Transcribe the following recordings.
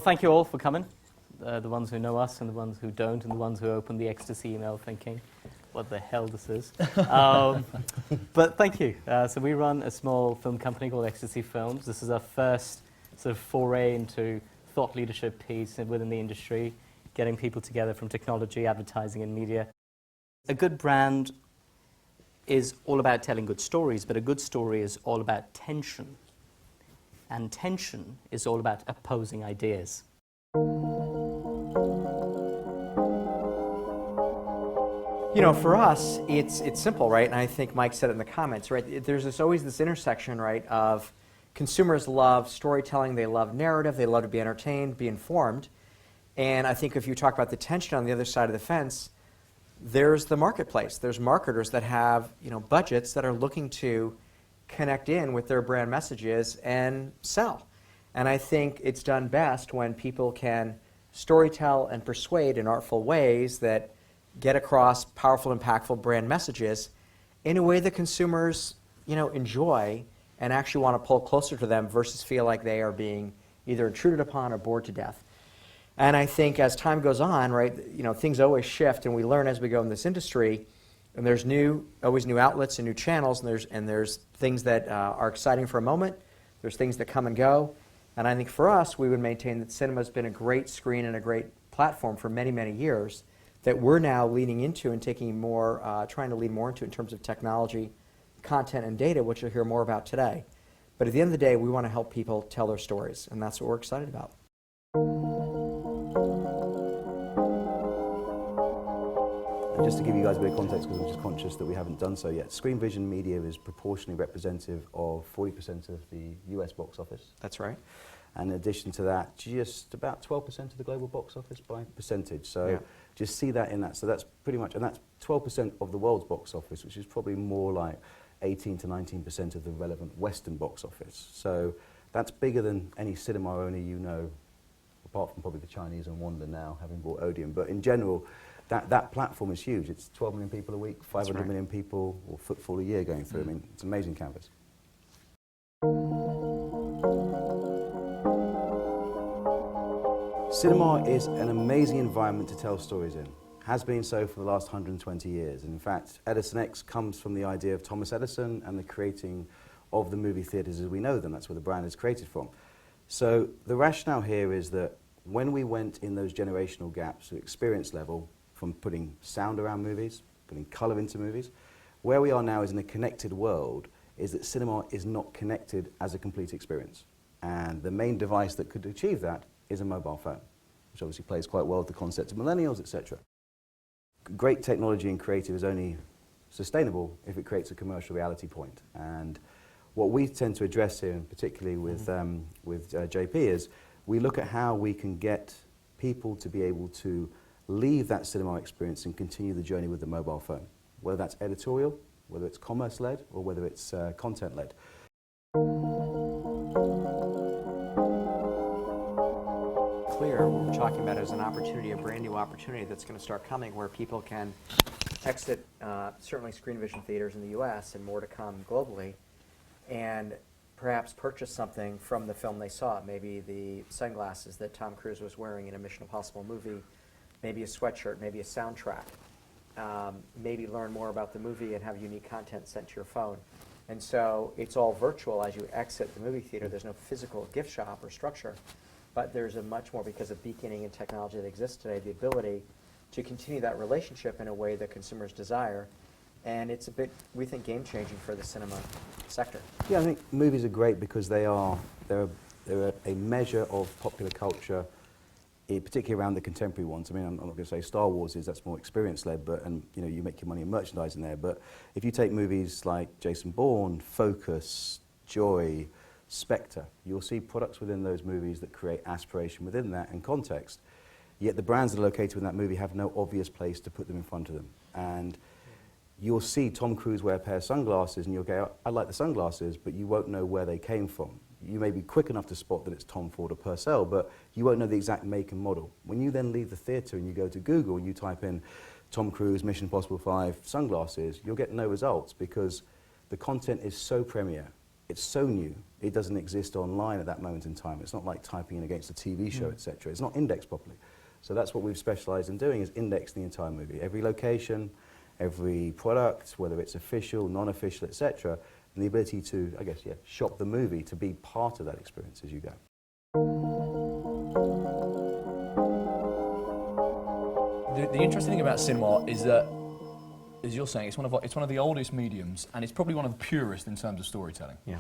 thank you all for coming. The ones who know us and the ones who don't and the ones who open the ecstasy email thinking, what the hell this is. But thank you. So we run a small film company called Ecstasy Films. This is our first sort of foray into thought leadership piece within the industry, getting people together from technology, advertising and media. A good brand is all about telling good stories, but a good story is all about tension. And tension is all about opposing ideas. You know, for us, it's simple, right? And I think Mike said it in the comments, right? There's always this intersection, right, of consumers love storytelling, they love narrative, they love to be entertained, be informed. And I think if you talk about the tension on the other side of the fence, there's the marketplace. There's marketers that have, you know, budgets that are looking to connect in with their brand messages and sell. And I think it's done best when people can storytell and persuade in artful ways that get across powerful, impactful brand messages in a way that consumers, you know, enjoy and actually want to pull closer to them versus feel like they are being either intruded upon or bored to death. And I think as time goes on, right, you know, things always shift and we learn as we go in this industry, and there's always new outlets and new channels, and there's things that are exciting for a moment, there's things that come and go. And I think for us, we would maintain that cinema's been a great screen and a great platform for many, many years, that we're now leaning into and taking more, trying to lean more into in terms of technology, content, and data, which you'll hear more about today. But at the end of the day, we want to help people tell their stories, and that's what we're excited about. And just to give you guys a bit of context, because I'm just conscious that we haven't done so yet, Screen Vision Media is proportionally representative of 40% of the US box office. That's right. And in addition to that, just about 12% of the global box office by percentage. So yeah. Just see that in that. So that's pretty much, and that's 12% of the world's box office, which is probably more like 18 to 19% of the relevant Western box office. So that's bigger than any cinema owner you know, apart from probably the Chinese and Wanda now, having bought Odeon. But in general, that platform is huge. It's 12 million people a week, 500 million people, or footfall a year going through. I mean, it's an amazing canvas. Cinema is an amazing environment to tell stories in. Has been so for the last 120 years. And in fact, Edison X comes from the idea of Thomas Edison and the creating of the movie theaters as we know them. That's where the brand is created from. So the rationale here is that when we went in those generational gaps at experience level, from putting sound around movies, putting color into movies, where we are now is in a connected world, is that cinema is not connected as a complete experience. And the main device that could achieve that is a mobile phone, which obviously plays quite well with the concept of millennials, etc. Great technology and creative is only sustainable if it creates a commercial reality point. And what we tend to address here, and particularly with JP, is we look at how we can get people to be able to leave that cinema experience and continue the journey with the mobile phone, whether that's editorial, whether it's commerce-led, or whether it's content-led. Clear, what we're talking about is an opportunity, a brand new opportunity that's going to start coming where people can exit certainly Screen Vision theaters in the US and more to come globally, and perhaps purchase something from the film they saw, maybe the sunglasses that Tom Cruise was wearing in a Mission Impossible movie, maybe a sweatshirt, maybe a soundtrack, maybe learn more about the movie and have unique content sent to your phone. And so it's all virtual as you exit the movie theater. There's no physical gift shop or structure, but there's a much more, because of beaconing and technology that exists today, the ability to continue that relationship in a way that consumers desire. And it's a bit, we think, game-changing for the cinema sector. Yeah, I think movies are great because they're a measure of popular culture, particularly around the contemporary ones. I mean, I'm not going to say Star Wars that's more experience-led, but you make your money in merchandising there. But if you take movies like Jason Bourne, Focus, Joy, Spectre, you'll see products within those movies that create aspiration within that and context. Yet the brands that are located within that movie have no obvious place to put them in front of them. And you'll see Tom Cruise wear a pair of sunglasses and you'll go, I like the sunglasses, but you won't know where they came from. You may be quick enough to spot that it's Tom Ford or Purcell, but you won't know the exact make and model. When you then leave the theater and you go to Google and you type in Tom Cruise Mission Impossible 5 sunglasses, you'll get no results because the content is so premier it's so new. It doesn't exist online at that moment in time. It's not like typing in against a TV show, etc. It's not indexed properly. So that's what we've specialised in doing, is index the entire movie. Every location, every product, whether it's official, non-official, etc. And the ability to, I guess, shop the movie, to be part of that experience as you go. The interesting thing about cinema is that, as you're saying, it's one of the oldest mediums, and it's probably one of the purest in terms of storytelling. Yeah.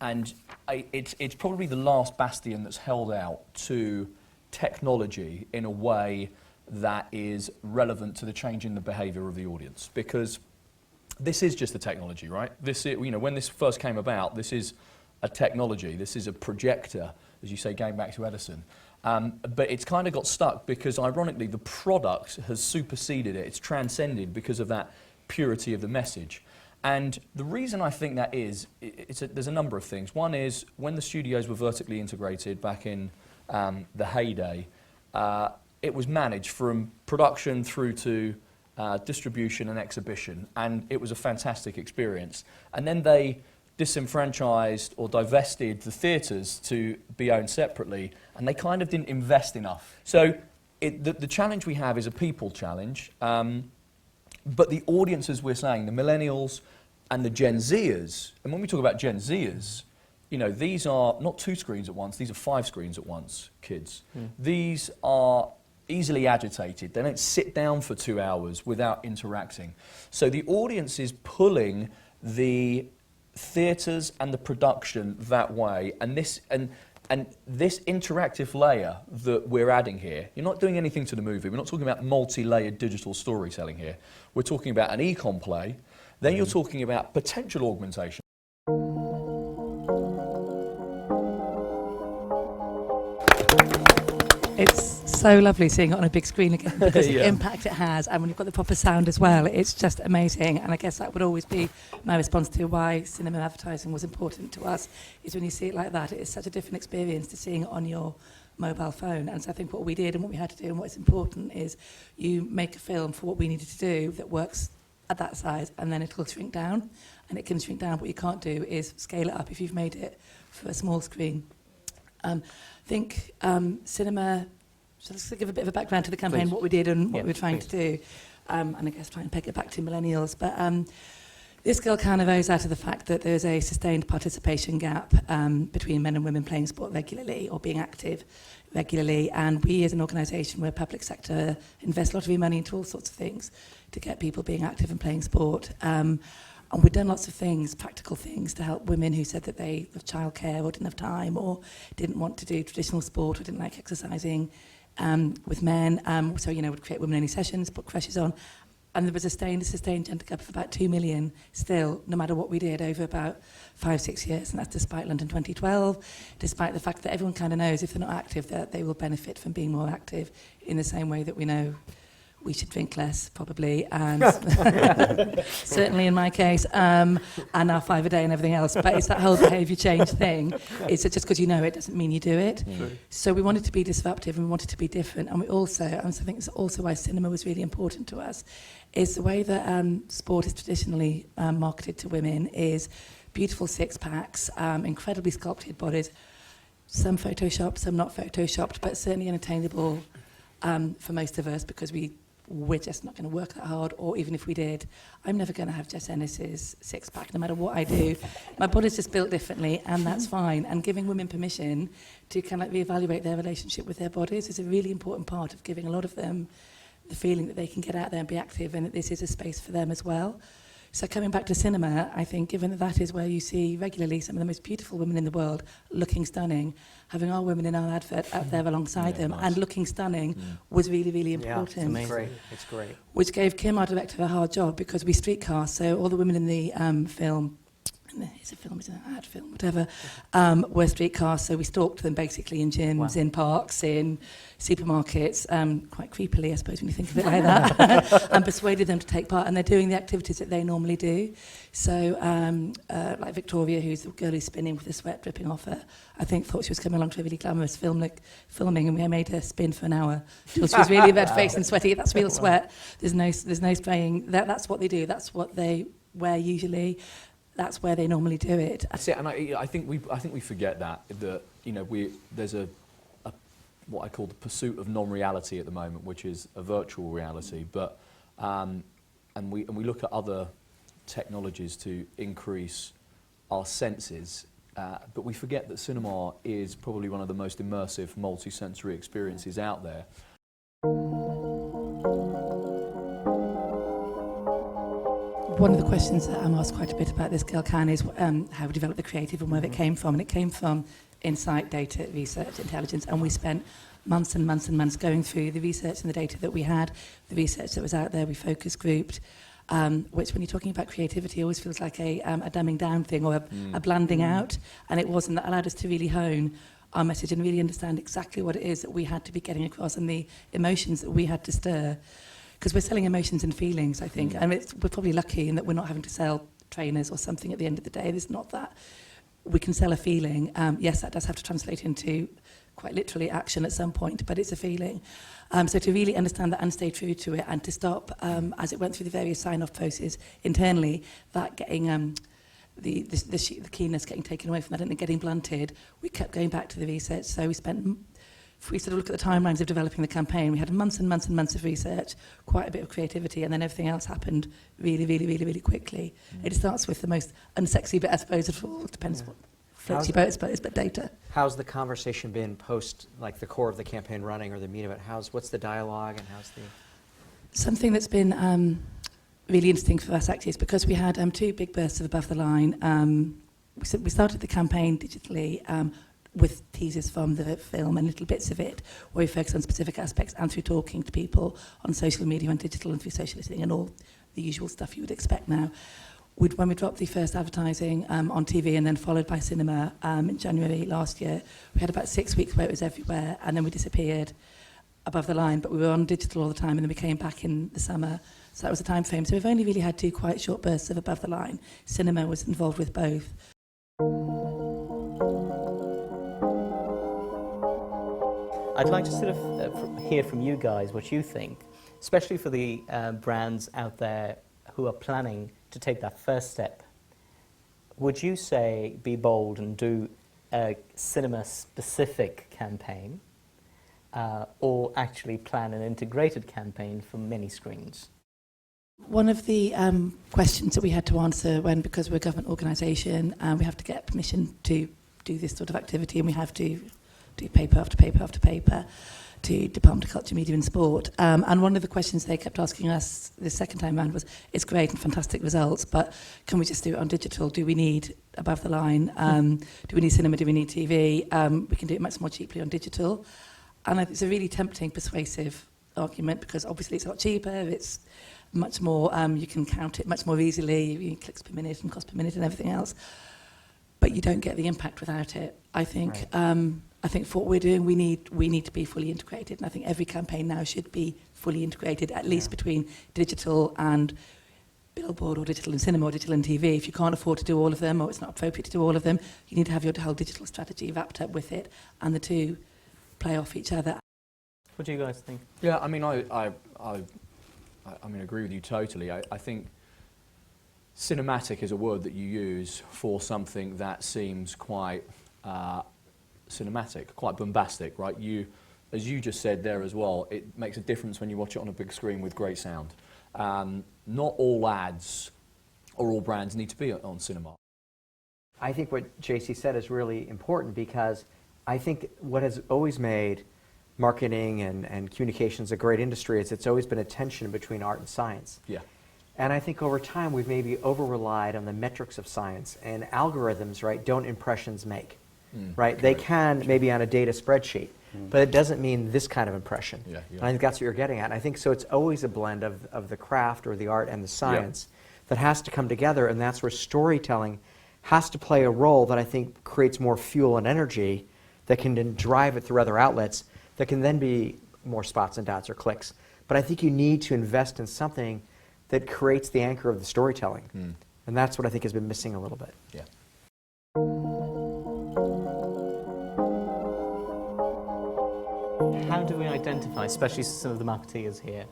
And it's probably the last bastion that's held out to technology in a way that is relevant to the change in the behaviour of the audience, because this is just a technology, right? When this first came about, this is a technology, this is a projector, as you say, going back to Edison. But it's kind of got stuck because, ironically, the product has superseded it. It's transcended because of that purity of the message. And the reason I think that is, there's a number of things. One is, when the studios were vertically integrated back in the heyday, it was managed from production through to distribution and exhibition, and it was a fantastic experience. And then they disenfranchised or divested the theatres to be owned separately, and they kind of didn't invest enough. So the challenge we have is a people challenge, but the audiences, we're saying, the millennials and the Gen Zers, and when we talk about Gen Zers, these are not 2 screens at once, these are 5 screens at once, kids. These are easily agitated. They don't sit down for 2 hours without interacting. So the audience is pulling the theatres and the production that way, and this interactive layer that we're adding here, you're not doing anything to the movie. We're not talking about multi-layered digital storytelling here. We're talking about an econ play. Then you're talking about potential augmentation. It's so lovely seeing it on a big screen again, because the impact it has, and when you've got the proper sound as well, it's just amazing. And I guess that would always be my response to why cinema advertising was important to us, is when you see it like that, it is such a different experience to seeing it on your mobile phone. And so I think what we did and what we had to do and what's important is you make a film for what we needed to do that works at that size, and then it'll shrink down, and it can shrink down. What you can't do is scale it up if you've made it for a small screen. I think cinema, so let's give a bit of a background to the campaign, what we did and what we were trying to do, and I guess try and peg it back to millennials. But this girl kind of owes out of the fact that there's a sustained participation gap between men and women playing sport regularly or being active regularly, and we as an organisation, we're public sector, invest a lot of our money into all sorts of things to get people being active and playing sport. And we've done lots of things, practical things, to help women who said that they have childcare or didn't have time or didn't want to do traditional sport or didn't like exercising with men. So, would create women-only sessions, put crashes on. And there was a sustained gender gap of about 2 million still, no matter what we did, over about 5-6 years. And that's despite London 2012, despite the fact that everyone kind of knows if they're not active, that they will benefit from being more active, in the same way that we know we should drink less, probably, and certainly in my case, and now 5 a day and everything else. But it's that whole behaviour change thing. It's just because you know it doesn't mean you do it. So we wanted to be disruptive and we wanted to be different. And we also, and I think it's also why cinema was really important to us, is the way that sport is traditionally marketed to women is beautiful six-packs, incredibly sculpted bodies, some photoshopped, some not photoshopped, but certainly unattainable for most of us, because we're just not going to work that hard, or even if we did, I'm never going to have Jess Ennis's six-pack, no matter what I do. My body's just built differently, and that's fine. And giving women permission to kind of reevaluate their relationship with their bodies is a really important part of giving a lot of them the feeling that they can get out there and be active, and that this is a space for them as well. So coming back to cinema, I think given that that is where you see regularly some of the most beautiful women in the world looking stunning, having our women in our advert out there alongside them and looking stunning was really, really important. Yeah, it's great. It's great. Which gave Kim, our director, a hard job, because we streetcast, so all the women in the film, it's a film, it's an ad film, whatever, were streetcast, so we stalked them basically in gyms, in parks, in supermarkets, quite creepily, I suppose, when you think of it like that, and persuaded them to take part, and they're doing the activities that they normally do. So, like Victoria, who's the girl who's spinning with the sweat dripping off her, I think thought she was coming along to a really glamorous filming, and we made her spin for an hour till she was really red-faced and sweaty. That's real sweat. There's no spraying. That's what they do. That's what they wear usually. that's where they normally do it. That's it, and I think we forget that there's a what I call the pursuit of non-reality at the moment, which is a virtual reality. But and we look at other technologies to increase our senses, but we forget that cinema is probably one of the most immersive, multi-sensory experiences out there. One of the questions that I'm asked quite a bit about this Girl Can is how we develop the creative and where it came from. And it came from insight, data, research, intelligence. And we spent months and months and months going through the research and the data that we had, the research that was out there. We focus grouped, which when you're talking about creativity always feels like a dumbing down thing or a blanding out. And it wasn't. That allowed us to really hone our message and really understand exactly what it is that we had to be getting across and the emotions that we had to stir. Because we're selling emotions and feelings, I think. And we're probably lucky in that we're not having to sell trainers or something at the end of the day. There's not that. We can sell a feeling. Yes, that does have to translate into quite literally action at some point, but it's a feeling. So to really understand that and stay true to it and to stop, as it went through the various sign-off processes internally, that getting the keenness getting taken away from that and getting blunted, we kept going back to the research. So we spent... If we sort of look at the timelines of developing the campaign, we had months and months and months of research, quite a bit of creativity, and then everything else happened really, really, really, really quickly. It starts with the most unsexy bit, I suppose, of all. It depends what floats your boat, I suppose, but data. How's the conversation been post, like the core of the campaign running or the meat of it? What's the dialogue and how's the... Something that's been really interesting for us actually is because we had two big bursts of Above the Line. We started the campaign digitally, with teasers from the film and little bits of it where we focus on specific aspects and through talking to people on social media and digital and through social listening and all the usual stuff you would expect now. When we dropped the first advertising on TV and then followed by cinema in January last year, we had about 6 weeks where it was everywhere and then we disappeared Above the Line, but we were on digital all the time and then we came back in the summer. So that was the time frame. So we've only really had two quite short bursts of Above the Line. Cinema was involved with both. I'd like to sort of hear from you guys what you think, especially for the brands out there who are planning to take that first step. Would you say be bold and do a cinema-specific campaign or actually plan an integrated campaign for many screens? One of the questions that we had to answer because we're a government organisation, we have to get permission to do this sort of activity and we have to do paper after paper after paper to Department of Culture, Media and Sport. And one of the questions they kept asking us the second time around was, it's great and fantastic results, but can we just do it on digital? Do we need Above the Line? Do we need cinema? Do we need TV? We can do it much more cheaply on digital. And it's a really tempting, persuasive argument because obviously it's a lot cheaper, it's much more, you can count it much more easily, you clicks per minute and cost per minute and everything else. But you don't get the impact without it. I think I think for what we're doing, we need to be fully integrated, and I think every campaign now should be fully integrated, at least between digital and billboard or digital and cinema or digital and TV. If you can't afford to do all of them or it's not appropriate to do all of them, you need to have your whole digital strategy wrapped up with it, and the two play off each other. What do you guys think? Yeah, I mean, I agree with you totally. I think cinematic is a word that you use for something that seems quite cinematic, quite bombastic, right? As you just said there as well, it makes a difference when you watch it on a big screen with great sound. Not all ads or all brands need to be on cinema. I think what JC said is really important because I think what has always made marketing and communications a great industry is it's always been a tension between art and science. Yeah. And I think over time we've maybe over-relied on the metrics of science, and algorithms, right, don't impressions make, right? They can maybe on a data spreadsheet, but it doesn't mean this kind of impression. Yeah, yeah. And I think that's what you're getting at. And I think so it's always a blend of the craft or the art and the science that has to come together, and that's where storytelling has to play a role that I think creates more fuel and energy that can then drive it through other outlets that can then be more spots and dots or clicks. But I think you need to invest in something that creates the anchor of the storytelling. And that's what I think has been missing a little bit. Yeah. How do we identify, especially some of the marketeers here,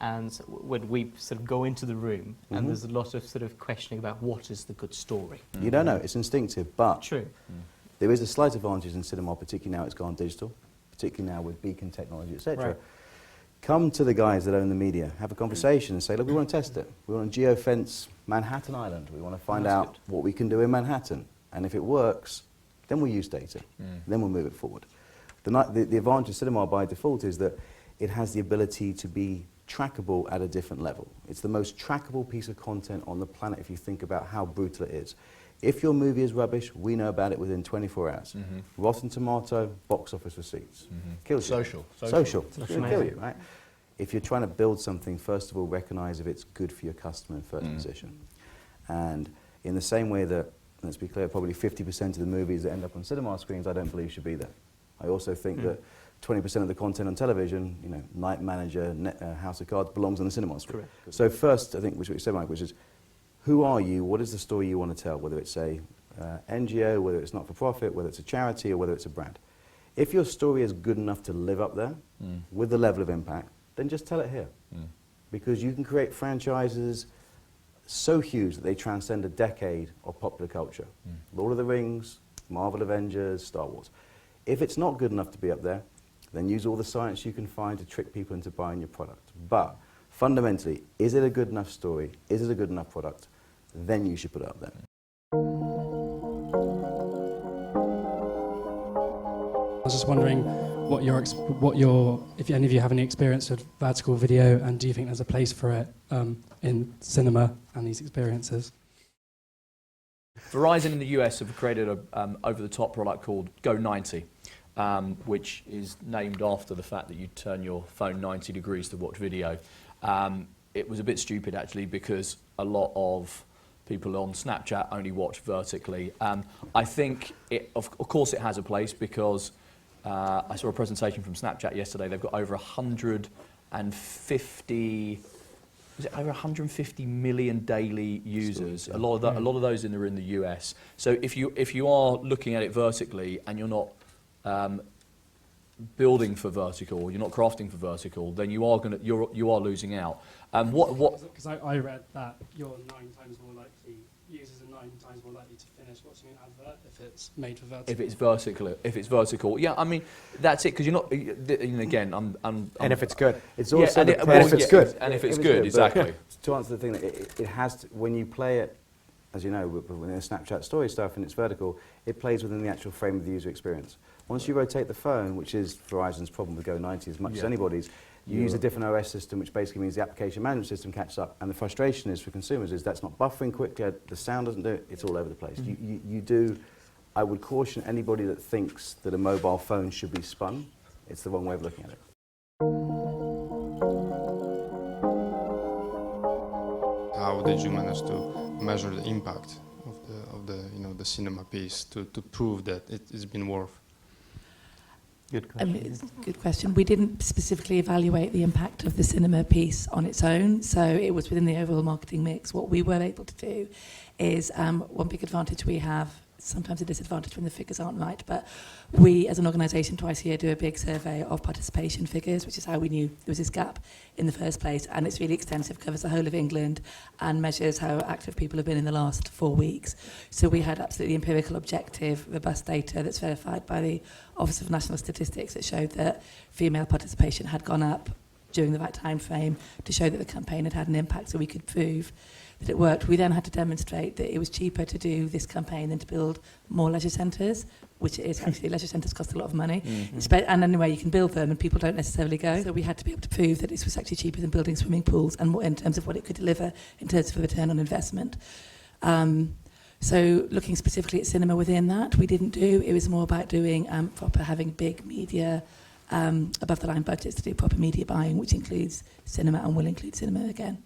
And when we sort of go into the room, Mhm. and there's a lot of sort of questioning about what is the good story. You don't know, it's instinctive, but True. there is a slight advantage in cinema, particularly now it's gone digital, particularly now with beacon technology, etc. Right. Come to the guys that own the media, have a conversation and say, look, we want to test it. We want to geofence Manhattan Island. We want to find That's out good. what we can do in Manhattan. And if it works, then we'll use data. Then we'll move it forward. The advantage of cinema by default is that it has the ability to be trackable at a different level. It's the most trackable piece of content on the planet if you think about how brutal it is. If your movie is rubbish, we know about it within 24 hours. Rotten Tomato, box office receipts. Kills you. Social. Social. It's Social going to kill amazing. you, right? If you're trying to build something, first of all, recognize if it's good for your customer in first position. And in the same way that, let's be clear, probably 50% of the movies that end up on cinema screens, I don't believe should be there. I also think that 20% of the content on television, you know, Night Manager, House of Cards, belongs on the cinema screen. Correct. So first, I think, which you said, Mike, which is, who are you? What is the story you want to tell? Whether it's a NGO, whether it's not-for-profit, whether it's a charity, or whether it's a brand. If your story is good enough to live up there, with the level of impact, then just tell it here. Because you can create franchises so huge that they transcend a decade of popular culture. Lord of the Rings, Marvel Avengers, Star Wars. If it's not good enough to be up there, then use all the science you can find to trick people into buying your product. But fundamentally, is it a good enough story? Is it a good enough product? Then you should put it up there. I was just wondering if any of you have any experience with vertical video, and do you think there's a place for it in cinema and these experiences? Verizon in the US have created an over-the-top product called Go90, which is named after the fact that you turn your phone 90 degrees to watch video. It was a bit stupid, actually, because a lot of people on Snapchat only watch vertically. I think, of course, it has a place because I saw a presentation from Snapchat yesterday. They've got over 150... Is it over 150 million daily users? A lot of those are in the US. So if you are looking at it vertically and you're not building for vertical, you're not crafting for vertical, then you are losing out. Because I read that you're 9 times more likely, users are 9 times more likely to finish watching an advert if it's made for vertical. If it's vertical, yeah. I mean, that's it. Because you're not. Again, I'm. And if it's good. It's also and the if it's good. and if it's If good, but exactly. To answer the thing, that it has to, when you play it, as you know, within the Snapchat story stuff and it's vertical, it plays within the actual frame of the user experience. Once you rotate the phone, which is Verizon's problem with Go90 as much as anybody's, you use a different OS system, which basically means the application management system catches up. And the frustration is for consumers is that's not buffering quickly, the sound doesn't do it, it's all over the place. You do, I would caution anybody that thinks that a mobile phone should be spun, it's the wrong way of looking at it. How did you manage to measure the impact of the cinema piece to prove that it's been worth? Good question. It's a good question. We didn't specifically evaluate the impact of the cinema piece on its own, so it was within the overall marketing mix. What we were able to do is one big advantage we have, sometimes a disadvantage when the figures aren't right, but we as an organisation twice a year do a big survey of participation figures, which is how we knew there was this gap in the first place, and it's really extensive, covers the whole of England and measures how active people have been in the last 4 weeks. So we had absolutely empirical, objective, robust data that's verified by the Office of National Statistics that showed that female participation had gone up during the right time frame to show that the campaign had had an impact, so we could prove that it worked. We then had to demonstrate that it was cheaper to do this campaign than to build more leisure centres, which it is actually. Leisure centres cost a lot of money. And anyway, you can build them and people don't necessarily go. So we had to be able to prove that this was actually cheaper than building swimming pools and what, in terms of what it could deliver in terms of a return on investment. So looking specifically at cinema within that, we didn't do. It was more about doing proper, having big media, above the line budgets to do proper media buying, which includes cinema and will include cinema again.